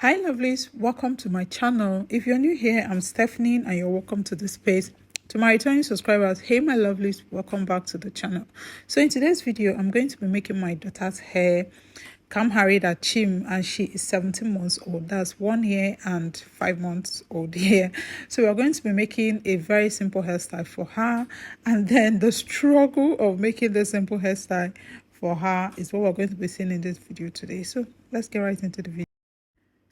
Hi lovelies, welcome to my channel. If you're new here, I'm Stephanie and you're welcome to this space. To my returning subscribers, hey my lovelies, welcome back to the channel. So in today's video, I'm going to be making my daughter's hair. Kam Harida Chim, and she is 17 months old. That's 1 year and 5 months old here. So we're going to be making a very simple hairstyle for her, and then the struggle of making the simple hairstyle for her is what we're going to be seeing in this video today. So let's get right into the video.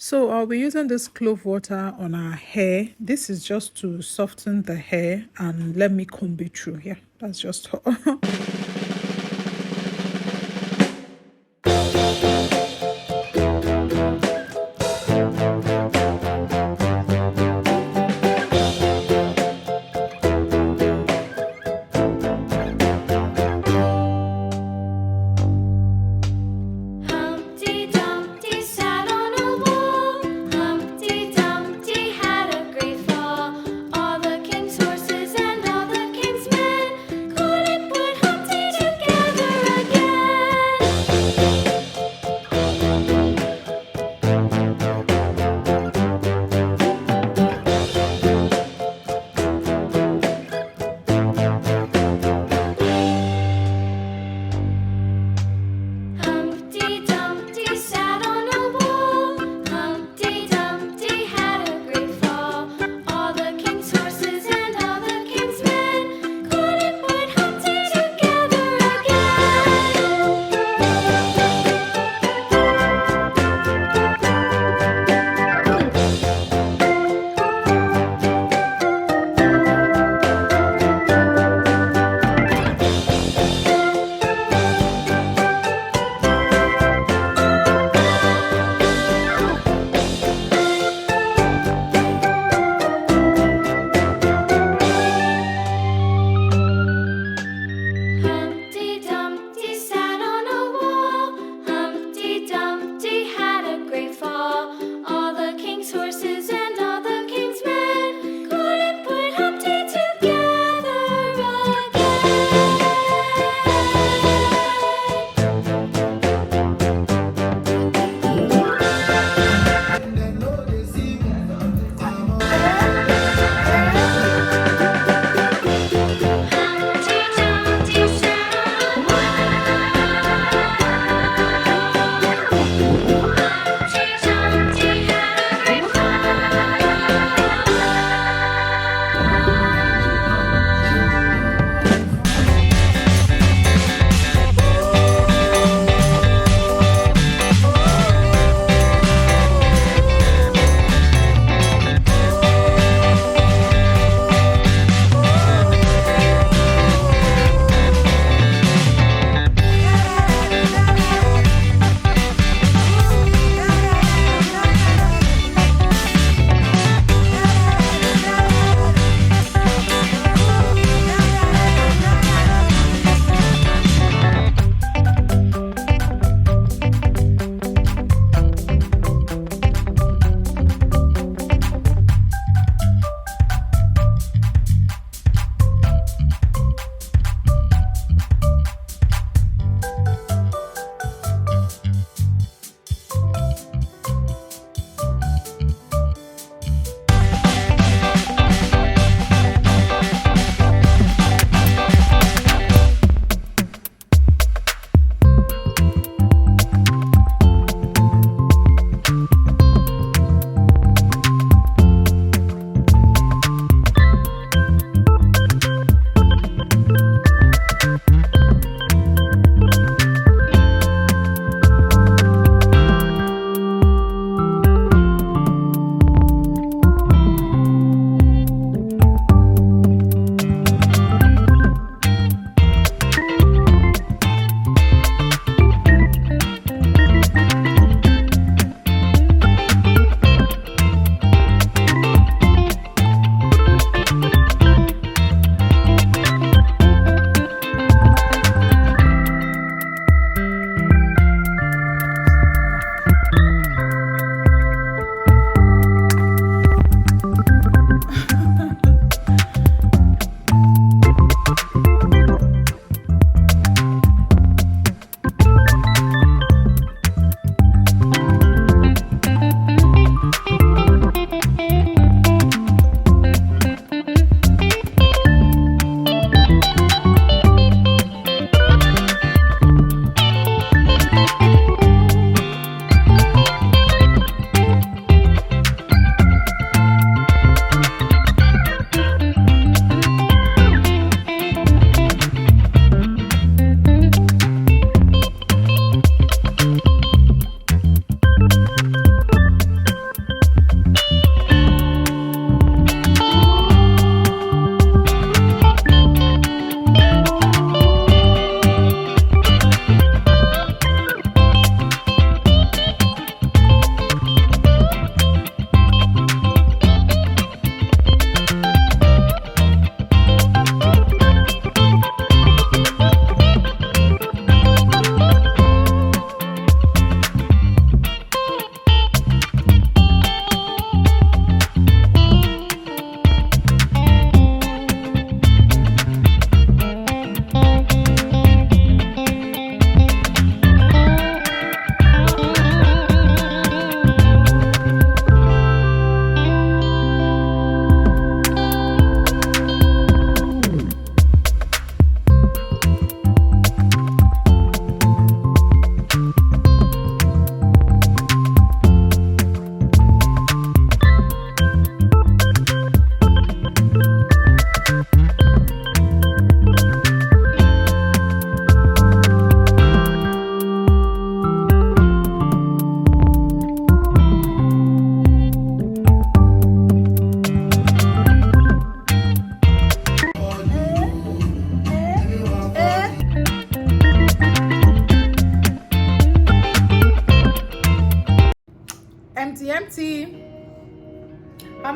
So I'll be using this clove water on our hair. This is just to soften the hair and let me comb it through here. That's just all.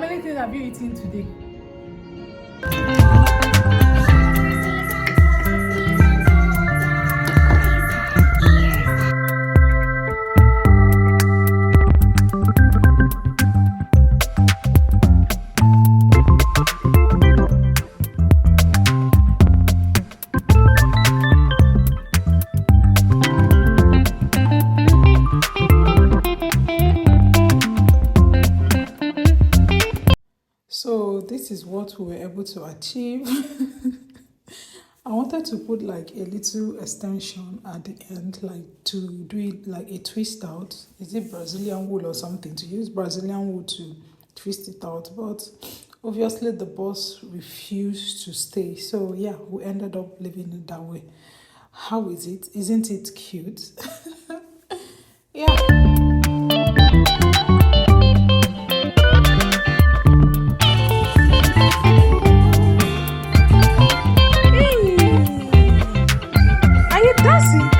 many things have you eaten today? So this is what we were able to achieve. I wanted to put like a little extension at the end, like to do it like a twist out. Is it Brazilian wool or something? To use Brazilian wool to twist it out, but obviously the boss refused to stay. So yeah, we ended up leaving it that way. How is it? Isn't it cute? Yeah. Are you dancing?